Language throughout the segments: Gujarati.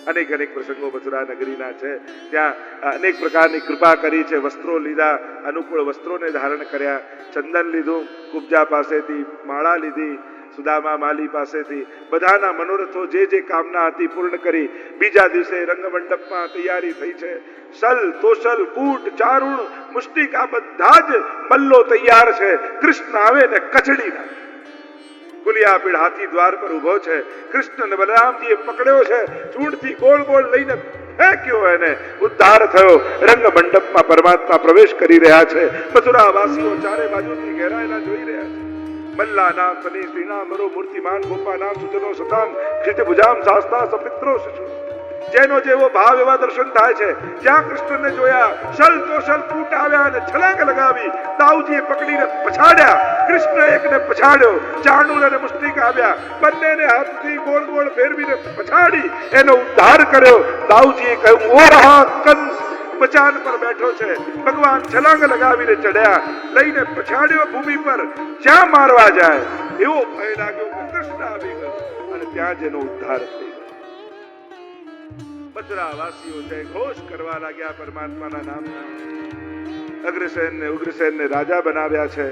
અનેક અનેક પ્રસંગો મથુરા નગરીના છે. ત્યાં અનેક પ્રકારની કૃપા કરી છે. વસ્ત્રો લીધા, અનુકૂળ વસ્ત્રોને ધારણ કર્યા, ચંદન લીધું, કુબજા પાસેથી માળા લીધી, સુદામા માલી પાસેથી બધાના મનોરથો જે કામના હતી પૂર્ણ કરી. બીજા દિવસે રંગમંડપમાં તૈયારી થઈ છે. સલ, તોસલ, કૂટ, ચારુણ, મુષ્ટિક આ બધા જ મલ્લો તૈયાર છે. કૃષ્ણ આવે ને કચડી નાખે. ગુલિયાપીડ હાથી દ્વાર પર ઉભો છે. કૃષ્ણ ને બલરામજીએ પકડ્યો છે, ચૂંટથી ગોળ ગોળ લઈને ફેંક્યો, એને ઉદ્ધાર થયો. રંગ મંડપમાં પરમાત્મા પ્રવેશ કરી રહ્યા છે. મથુરા વાસીઓ ચારે બાજુથી ઘેરાયેલા જોઈ રહ્યા છે. મલ્લા નામ સની શ્રીના મરો મૂર્તિમાન ગોપા નામ સુજનો સતામ ક્ષિત ભુજામ શાસ્તા સપિત્રો શિશુ. જેનો જેવો ભાવ એવા દર્શન થાય છે. જ્યાં કૃષ્ણને જોયા, શલ તોશલ કૂટ આવ્યા અને છલાંગ લગાવી દાઉજીએ પકડીને પછાડ્યા. કૃષ્ણ એકને પછાડ્યો, ચાણુર અને મુષ્ટિક આવ્યા, બંનેને હાથથી ગોળ ગોળ ફેરવીને પછાડી એનો ઉદ્ધાર કર્યો. દાઉજીએ કહ્યું, ઓ રહા કંસ બચાન પર બેઠો છે. ભગવાન છલાંગ લગાવીને ચડ્યા, લઈને પછાડ્યો ભૂમિ પર. જ્યાં મારવા જાય એવો ભય લાગ્યો કે કૃષ્ણ આવી ગયો અને ત્યાં જેનો ઉદ્ધાર થઈ. મથુરા વાસીઓ જય ઘોષ કરવા લાગ્યા પરમાત્માના નામના. અગ્રસેનને ઉગ્રસેનને રાજા બનાવ્યા છે.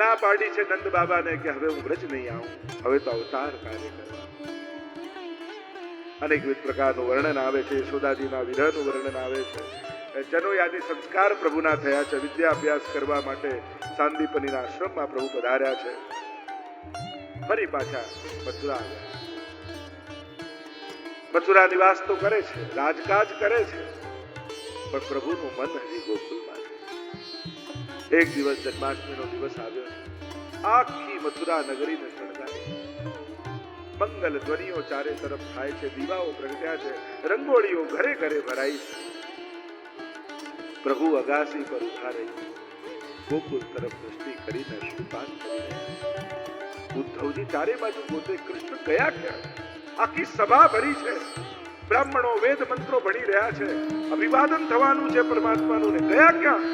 ના પાડી છે નંદ બાબાને કે હવે હું વ્રજ નહીં આવું, હવે તો અવતાર કાર્ય કરવા. અનેકવિધ પ્રકારનું વર્ણન આવે છે. યશોદાજીના વિરહનું વર્ણન આવે છે. જનોયાદી સંસ્કાર પ્રભુના થયા છે. વિદ્યા અભ્યાસ કરવા માટે સાંદીપનીના આશ્રમમાં પ્રભુ પધાર્યા છે. ફરી પાછા મથુરા આવ્યા. મથુરા નિવાસ તો કરે છે, રાજકાજ કરે છે, પણ પ્રભુનું મન હજી ગોકુલમાં છે. એક દિવસ જન્માષ્ટમીનો દિવસ આવ્યો છે. આખી મથુરા નગરીને શણગારી, મંગલ ધ્વનિઓ ચારે તરફ થાય છે, દીવાઓ પ્રગટ્યા છે, રંગોળીઓ ઘરે ઘરે ભરાઈ છે. પ્રભુ અગાસી પર ઉભા રહી ગોકુલ તરફ દ્રષ્ટિ કરીને અશ્રુપાન કરી રહ્યા. ઉદ્ધવજી ચારે બાજુ પોતે કૃષ્ણ ગયા ક્યાં? આખી સભા ભરી છે. બ્રાહ્મણો વેદ મંત્રો ભણી રહ્યા છે. અભિવાદન થવાનું છે પરમાત્માનું, ને ગયા ક્યાં?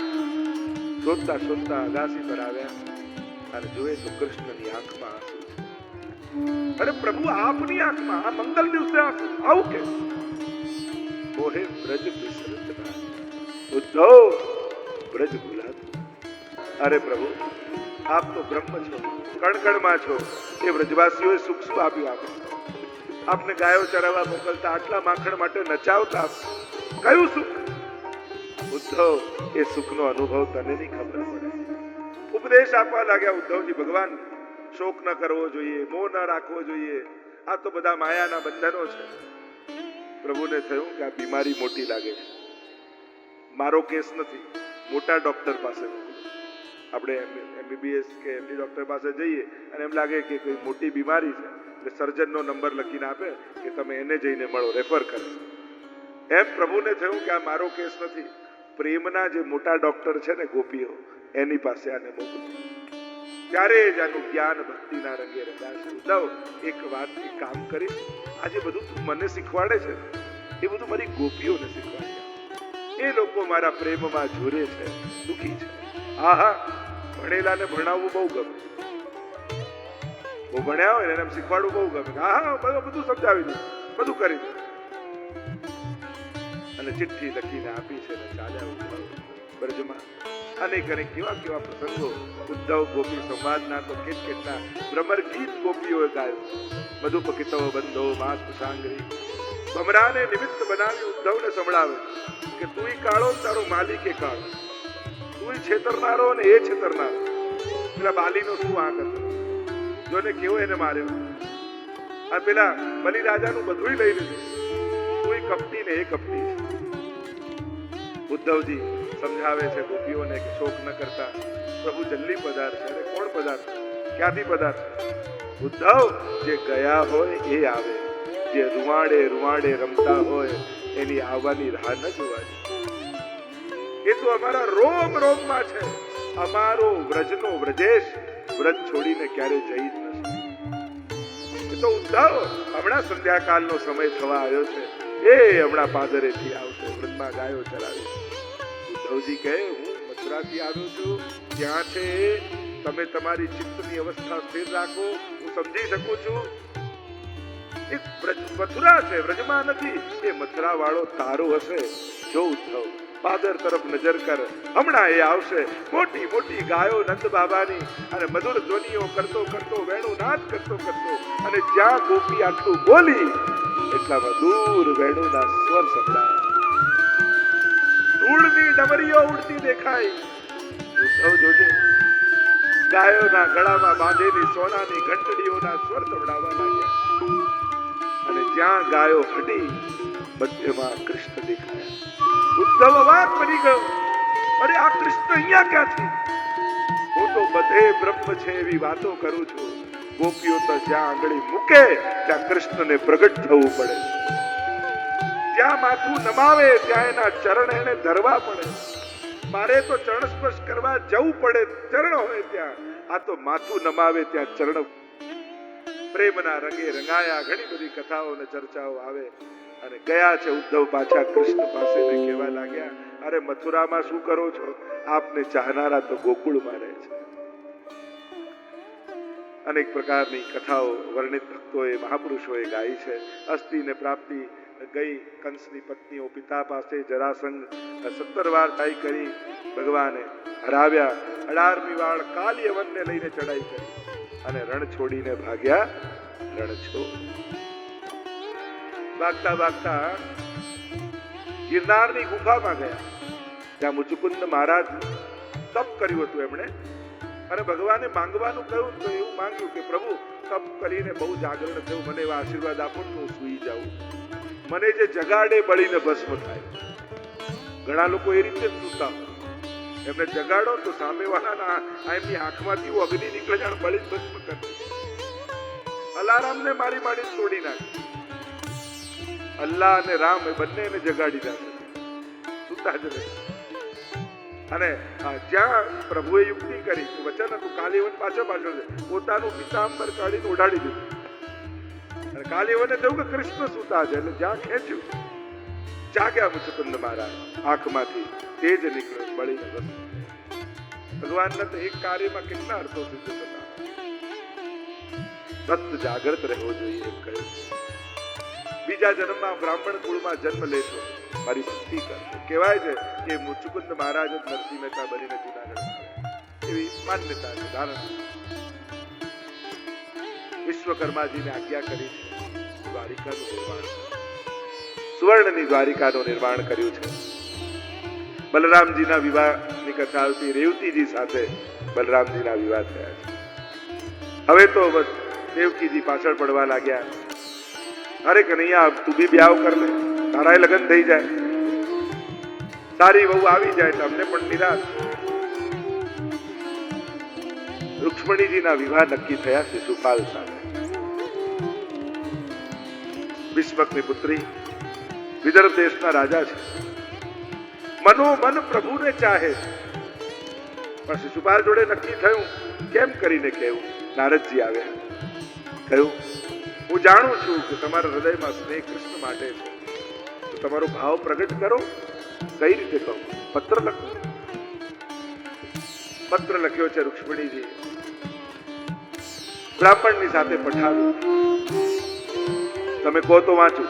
શોધતા શોધતા અગાસી પર આવ્યા અને જોયે તો કૃષ્ણની આંખમાં આંસુ છે. અરે પ્રભુ, આપની આંખમાં આ મંગલ દિવસે આંસુ આવું કે? મોહે બ્રજ વિસરતના ઉદ્ધવ બ્રજ ભૂલાતું. અરે પ્રભુ, આપ તો બ્રહ્મ છો, કણ કણમાં છો. એ વ્રજવાસીઓએ સુખ શું આપ્યું આપણે? આપને ગાયો ચરાવવા મોકલતા, આટલા માખણ માટે નચાવતા, કયું સુખ? ઉદ્ધવ, એ સુખનો અનુભવ તને નહીં ખબર પડે. ઉપદેશ આપવા લાગ્યા ઉદ્ધવજી, ભગવાન શોક ન કરવો જોઈએ, મોહ ન રાખવો જોઈએ, આ તો બધા માયાના બંધનો છે. પ્રભુને થયું કે આ બીમારી મોટી લાગે છે, મારો કેસ નથી, મોટા ડોક્ટર પાસે મોકલો. આપણે એમબીબીએસ કે એમડી ડોક્ટર પાસે જઈએ અને એમ લાગે કે કોઈ મોટી બીમારી છે, એટલે સર્જનનો નંબર લખીને આપે કે તમે એને જઈને મળો, રેફર કરે. એમ પ્રભુને થયું કે આ મારો કેસ નથી, પ્રેમના જે મોટા ડોક્ટર છે ને ગોપીઓ, એની પાસે આને મોકલો. ત્યારે જ આનું જ્ઞાન ભક્તિના રંગે રંગાશે. ઉદ્ધવ, એક વાત, એક કામ કરીશ, આજે બધું તું મને શીખવાડે છે એ બધું મારી ગોપીઓને શીખવાડે. એ લોકો મારા પ્રેમમાં ઝૂરે છે, દુખી છે. આહા, ભણેલાને ભણાવવું બહુ ગમે, બહુ ભણ્યા હોય ને એને શીખવાડવું બહુ ગમે. હા, બધું સમજાવી દઉં, બધું કરી દઉં. અને ચિઠ્ઠી લખીને આપી છે ને ચાલ્યા ઉદ્ધવ બ્રજમાં. અનેક અનેક કેવા કેવા પ્રસંગો ઉદ્ધવ ગોપી સંવાદના તો કેટલા ભ્રમર ગીત ગોપીઓએ ગાયું. મધુપકિતો બંધો માસ સાંગરી. ભમરાને નિમિત્ત બનાવી ઉદ્ધવને સંભળાવે કે તું કાળો, તારો માલિક એ કાળો, તું છેતરનારો ને એ છેતરનારો. પેલા બાલીનો શું આંક હતો, જોને કેવો એને માર્યો. આ પેલા બલિ રાજાનું બધું લઈ લીધું. તું કપટી ને એ કપટી છે. ઉદ્ધવજી સમજાવે છે ગોપીઓને કે શોક ન કરતા, પ્રભુ જલ્દી પધારશે. અરે કોણ પધારશે? ક્યાંથી પધારશે? ઉદ્ધવ, જે ગયા હોય એ આવે, જે રૂવાડે રૂવાડે રમતા હોય એની આવવાની રાહ ન જોવાની. એ તો અમારા રોમ રોમમાં છે. અમારો વ્રજનો વ્રજેશ વ્રજ છોડીને ક્યારે જઈ જ નથી. એ તો ઉદ્ધવ હમણાં સંધ્યાકાલનો સમય થવા આવ્યો છે, એ હમણાં પાદરેથી આવશે, વ્રજમાં ગાયો ચરાવે. ઉદ્ધવજી કહે, હું મથુરાથી આવ્યો છું, ત્યાં છે તમે તમારી ચિત્તની અવસ્થા સ્થિર રાખો, હું સમજી શકું છું. એક મથુરા છે, વ્રજમાં નથી. એ મથુરા વાળો તારો હશે. જો ઉદ્ધવ, પાદર તરફ નજર કર, હમણાં એ આવશે. મોટી મોટી ગાયો નંદ બાબાની, અને મધુર ધ્વનિઓ કરતો કરતો, વેણુ નાદ કરતો કરતો, અને જ્યાં ગોપી આટલું બોલી એટલામાં દૂર વેણુના સ્વર સંભળાયા. ધૂળની ડમરીઓ ઉડતી દેખાય. ઉદ્ધવ જોજે, ગાયોના ગળામાં બાંધેલી સોનાની ઘંટડીઓના સ્વર સંભળાવા લાગ્યા. અને જ્યાં ગાયો હટી, મધ્યમાં કૃષ્ણ દેખાયા. ઉદ્ધવ અવાક બની ગયો, અરે આ કૃષ્ણ અહીંયા ક્યાંથી? હું તો બધે બ્રહ્મ છે એવી વાતો કરું છું. ગોપીઓ તો જ્યાં આંગળી મૂકે ત્યાં કૃષ્ણને પ્રગટ થવું પડે. જ્યાં માથું નમાવે ત્યાં એના ચરણ એને ધરવા પડે. મારે તો ચરણ સ્પર્શ કરવા જવું પડે, ચરણ હોય ત્યાં. આ તો માથું નમાવે ત્યાં ચરણ. પ્રેમના રંગે રંગાયા. ઘણી બધી કથાઓ અને ચર્ચાઓ આવે. અને ગયા છે ઉદ્ધવ પાછા કૃષ્ણ પાસે ને કહેવા લાગ્યા, અરે મથુરામાં શું કરો છો? આપને ચાહનારા તો ગોકુળમાં રહે છે. અનેક પ્રકારની કથાઓ વર્ણિત ભક્તોએ, મહાપુરુષોએ ગાઈ છે. અસ્થિને પ્રાપ્તિ ગઈ કંસની પત્નીઓ પિતા પાસે જરાસંઘ 17 વાર ચાઈ કરી ભગવાને હરાવ્યા. 18મી વાળ કાલિયવનને લઈને ચડાઈ કરી અને રણ છોડીને ભાગ્યા. રણ છોડ ભાગતા ભાગતા ગિરનારની ગુફામાં ગયા. ત્યાં મુચુકુંદ મહારાજ તપ કર્યું હતું એમણે. અને ભગવાને માંગવાનું કહ્યું તો એવું માંગ્યું કે પ્રભુ, તપ કરીને બહુ જાગરણ થયું, મને એવા આશીર્વાદ આપો તો હું સૂઈ જાઉં. મને જે જગાડે બળીને ભસ્મ થાય. ઘણા લોકો એ રીતે સૂતા હોય. એમને જગાડો તો સામેવાળાના એમની આંખમાંથી અગ્નિ નીકળે, જાણ બળી ભસ્મ કરે. અલારામને મારી મારી તોડી નાખે. અલ્લાહ અને રામ એ બંને એને જગાડી નાખે, સૂતા જ રહે. અને જ્યાં પ્રભુએ યુક્તિ કરી, વચન હતું કાલિવન પાછળ છે, પોતાનું પિતાંબર કાઢીને ઓઢાડી દીધું. અને કાલિવને થયું કે કૃષ્ણ સૂતા છે, એટલે જ્યાં ખેંચ્યું, જાગ્યા મુચુકુંદ મહારાજ. આંખમાંથી તેજ નીકળ્યો, બળીને ભસ્મ. ભગવાનના તો એક કાર્યમાં કેટલા અર્થો સિદ્ધ થતા. સત જાગૃત રહેવો જોઈએ એમ કહ્યું. બીજા જન્મમાં બ્રાહ્મણ કુળમાં જન્મ લેશો, મારી ભક્તિ કરશો. કહેવાય છે કે મુચુકુંદ મહારાજ નરસિંહ મહેતા બનીને જૂનાગઢ એવી માન્યતા છે, ધારણા. વિશ્વકર્માજીને આજ્ઞા કરી છે દ્વારિકાનું નિર્માણ, સુવર્ણની દ્વારિકાનું નિર્માણ કર્યું છે. બલરામજીના વિવાહની કથા આવતી. રેવતીજી સાથે બલરામજીના વિવાહ થયા છે. હવે તો બસ દેવકીજી પાછળ પડવા લાગ્યા. અરે કનૈયા, તું બી બ્યાવ કર લે, તારાય લગ્ન થઈ જાય, સારી વહુ આવી જાય તો અમને પણ નિરાશ. રૂક્ષ્મણીજીના વિવાહ નક્કી થયા શિશુપાલ સાથે. ભીષ્મકની પુત્રી, વિદર્ભ દેશના રાજા છે. મનોમન પ્રભુને ચાહે. પણ શિશુપાલ જોડે નક્કી થયું, કેમ કરીને કહેવું? નારદજી આવ્યા, કહ્યું, હું જાણું છું કે તમારા હૃદયમાં સ્નેહ કૃષ્ણ માટે છે, તો તમારો ભાવ પ્રગટ કરો. કઈ રીતે કહું? પત્ર લખો. પત્ર લખ્યો છે રૂક્ષ્મણીજી, બ્રાહ્મણની સાથે પઠાવ્યું. તમે કહો તો વાંચું.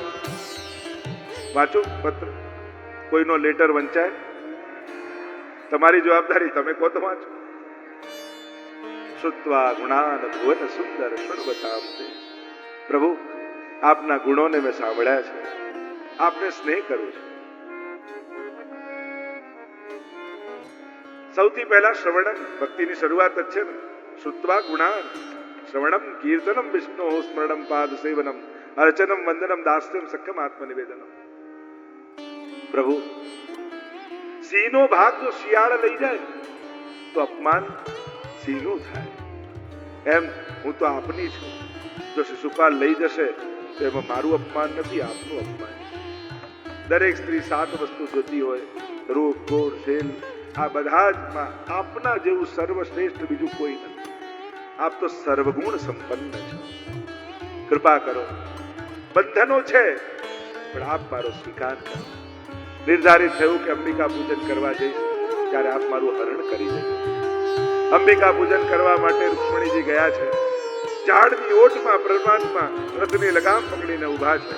વાંચું પત્ર? કોઈનો લેટર વંચાય? તમારી જવાબદારી, તમે કહો તો વાંચું. શ્રુત્વા ગુણાન ભુવન સુંદર શૃણવતામ તે. પ્રભુ, આપના ગુણોને મેં સાંભળ્યા છે, આપને સ્નેહ કરું છું. સૌથી પહેલા શ્રવણમ, ભક્તિની શરૂઆત જ છે ને. શ્રુત્વા ગુણાન, શ્રવણમ કીર્તનમ વિષ્ણુ સ્મરણમ પાદ સેવનમ અર્ચનમ વંદનમ દાસ્યમ સખ્યમ આત્મનિવેદનમ. પ્રભુ, સિંહનો ભાગ જો શિયાળ લઈ જાય તો અપમાન સિંહનું થાય. એમ હું તો આપની છું. જો શિશુપાલ લઈ જશે તો એમાં મારું અપમાન નથી, આપનું અપમાન. દરેક સ્ત્રી 7 વસ્તુ જોતી હોય, રૂપ, ગોળ, શેલ, આ બધા જ આપના જેવું સર્વશ્રેષ્ઠ બીજું કોઈ નથી. આપ તો સર્વગુણ સંપન્ન છો. કૃપા કરો. બંધનો છે પણ આપ મારો સ્વીકાર કરો. નિર્ધારિત થયું કે અંબિકા પૂજન કરવા જઈશ ત્યારે આપ મારું હરણ કરી દેજો. અંબિકા પૂજન કરવા માટે રૂક્ષ્મણીજી ગયા છે. ઝાડની ઓટમાં પરમાત્મા રથની લગામ પકડીને ઊભા છે.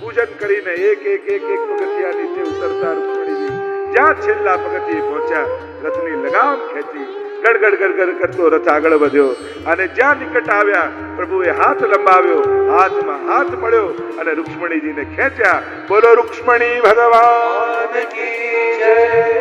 પૂજન કરીને એક એક એક એક પગથિયા નીચે ઉતરતા રૂકમણીજી જ્યાં છેલ્લા પગથિયે પહોંચ્યા રથની લગામ ખેંચી ગડગડ ગડગડ કરતો રથ આગળ વધ્યો અને જ્યાં નિકટ આવ્યા પ્રભુએ હાથ લંબાવ્યો, હાથમાં હાથ મળ્યો અને રૂક્ષ્મણીજીને ખેંચ્યા. બોલો રૂક્ષ્મણી ભગવાન કી જય.